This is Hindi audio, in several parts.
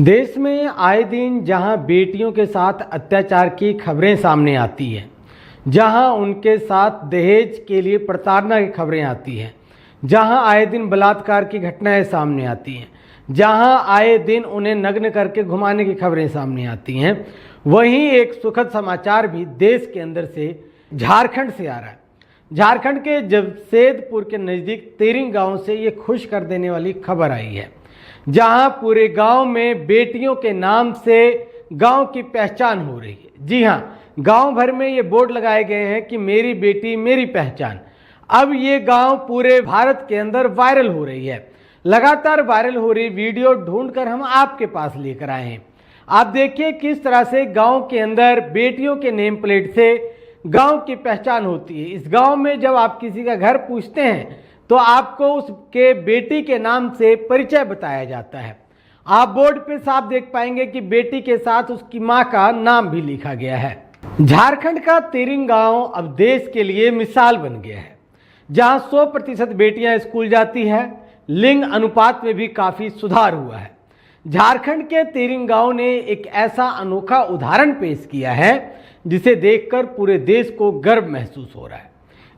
देश में आए दिन जहां बेटियों के साथ अत्याचार की खबरें सामने आती हैं, जहां उनके साथ दहेज के लिए प्रताड़ना की खबरें आती हैं, जहां आए दिन बलात्कार की घटनाएं सामने आती हैं, जहां आए दिन उन्हें नग्न करके घुमाने की खबरें सामने आती हैं, वहीं एक सुखद समाचार भी देश के अंदर से झारखंड से आ रहा है। झारखंड के जमशेदपुर के नज़दीक तेरिंग गांव से ये खुश कर देने वाली खबर आई है, जहां पूरे गांव में बेटियों के नाम से गांव की पहचान हो रही है। जी हां, गांव भर में ये बोर्ड लगाए गए हैं कि मेरी बेटी मेरी पहचान। अब ये गांव पूरे भारत के अंदर वायरल हो रही है। लगातार वायरल हो रही वीडियो ढूंढकर हम आपके पास लेकर आए हैं। आप देखिए किस तरह से गांव के अंदर बेटियों के नेम प्लेट से गांव की पहचान होती है। इस गांव में जब आप किसी का घर पूछते हैं तो आपको उसके बेटी के नाम से परिचय बताया जाता है। आप बोर्ड पे साफ देख पाएंगे कि बेटी के साथ उसकी मां का नाम भी लिखा गया है। झारखंड का तेरिंग गांव अब देश के लिए मिसाल बन गया है, जहां 100% बेटियां स्कूल जाती है। लिंग अनुपात में भी काफी सुधार हुआ है। झारखंड के तेरिंग गांव ने एक ऐसा अनोखा उदाहरण पेश किया है जिसे देखकर पूरे देश को गर्व महसूस हो रहा है।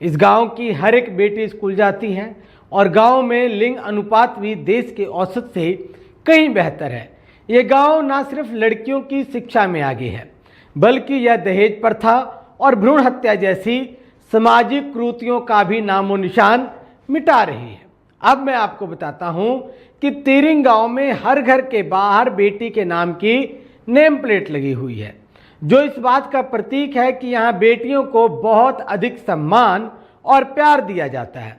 इस गांव की हर एक बेटी स्कूल जाती है और गांव में लिंग अनुपात भी देश के औसत से कहीं बेहतर है। ये गांव न सिर्फ लड़कियों की शिक्षा में आगे है, बल्कि यह दहेज प्रथा और भ्रूण हत्या जैसी सामाजिक कुरीतियों का भी नामो निशान मिटा रही है। अब मैं आपको बताता हूं कि तेरिंग गांव में हर घर के बाहर बेटी के नाम की नेम प्लेट लगी हुई है, जो इस बात का प्रतीक है कि यहाँ बेटियों को बहुत अधिक सम्मान और प्यार दिया जाता है।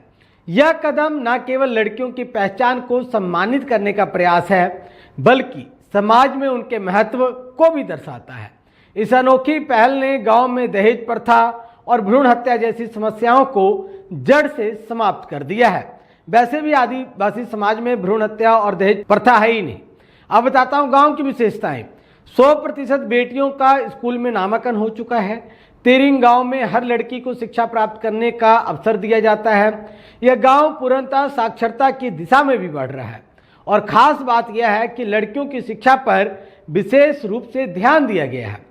यह कदम न केवल लड़कियों की पहचान को सम्मानित करने का प्रयास है, बल्कि समाज में उनके महत्व को भी दर्शाता है। इस अनोखी पहल ने गांव में दहेज प्रथा और भ्रूण हत्या जैसी समस्याओं को जड़ से समाप्त कर दिया है। वैसे भी आदिवासी समाज में भ्रूण हत्या और दहेज प्रथा है ही नहीं। अब बताता हूँ गाँव की विशेषताएं। 100% बेटियों का स्कूल में नामांकन हो चुका है। तेरिंग गांव में हर लड़की को शिक्षा प्राप्त करने का अवसर दिया जाता है। यह गांव पूर्णतः साक्षरता की दिशा में भी बढ़ रहा है और खास बात यह है कि लड़कियों की शिक्षा पर विशेष रूप से ध्यान दिया गया है।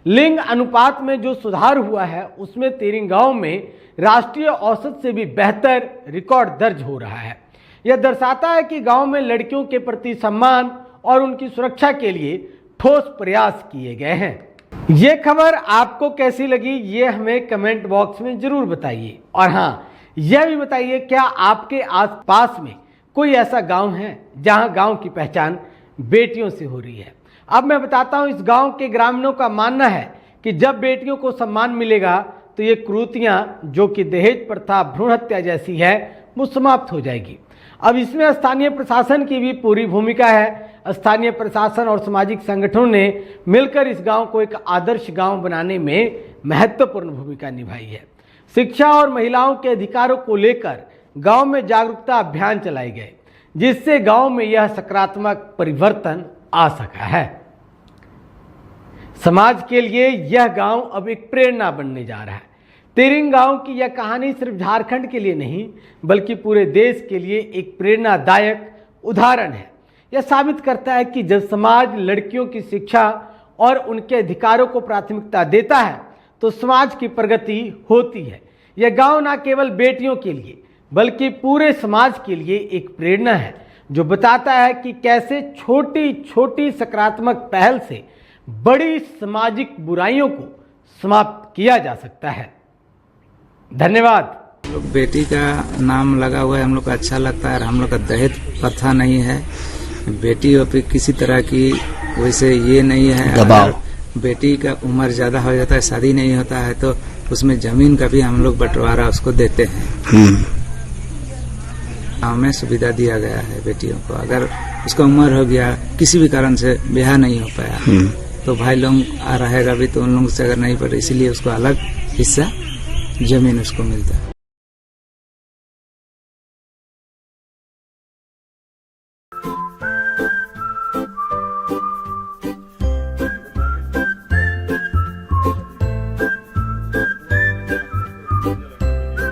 लिंग अनुपात में जो सुधार हुआ है उसमें तेरिंग गांव में राष्ट्रीय औसत से भी बेहतर रिकॉर्ड दर्ज हो रहा है। यह दर्शाता है कि गांव में लड़कियों के प्रति सम्मान और उनकी सुरक्षा के लिए ठोस प्रयास किए गए हैं। ये खबर आपको कैसी लगी ये हमें कमेंट बॉक्स में जरूर बताइए। और हाँ, यह भी बताइए क्या आपके आसपास में कोई ऐसा गांव है जहां गांव की पहचान बेटियों से हो रही है। अब मैं बताता हूं, इस गांव के ग्रामीणों का मानना है कि जब बेटियों को सम्मान मिलेगा तो ये कुरीतियां जो कि दहेज प्रथा भ्रूण हत्या जैसी है वो समाप्त हो जाएगी। अब इसमें स्थानीय प्रशासन की भी पूरी भूमिका है। स्थानीय प्रशासन और सामाजिक संगठनों ने मिलकर इस गांव को एक आदर्श गांव बनाने में महत्वपूर्ण भूमिका निभाई है। शिक्षा और महिलाओं के अधिकारों को लेकर गांव में जागरूकता अभियान चलाए गए, जिससे गांव में यह सकारात्मक परिवर्तन आ सका है। समाज के लिए यह गांव अब एक प्रेरणा बनने जा रहा है। तेरिंग गांव की यह कहानी सिर्फ झारखंड के लिए नहीं, बल्कि पूरे देश के लिए एक प्रेरणादायक उदाहरण है। यह साबित करता है कि जब समाज लड़कियों की शिक्षा और उनके अधिकारों को प्राथमिकता देता है तो समाज की प्रगति होती है। यह गांव न केवल बेटियों के लिए बल्कि पूरे समाज के लिए एक प्रेरणा है, जो बताता है कि कैसे छोटी छोटी सकारात्मक पहल से बड़ी सामाजिक बुराइयों को समाप्त किया जा सकता है। धन्यवाद। बेटी का नाम लगा हुआ है, हम लोग को अच्छा लगता है। हम लोग का दहेज प्रथा नहीं है, बेटी पे किसी तरह की वैसे ये नहीं है। अगर बेटी का उम्र ज्यादा हो जाता है, शादी नहीं होता है, तो उसमें जमीन का भी हम लोग बंटवारा उसको देते हैं। हमें सुविधा दिया गया है बेटियों को। अगर उसका उम्र हो गया, किसी भी कारण से ब्याह नहीं हो पाया, तो भाई लोग रहेगा भी तो उन लोगों से अगर नहीं पड़े, इसीलिए उसको अलग हिस्सा जमीन उसको मिलता है।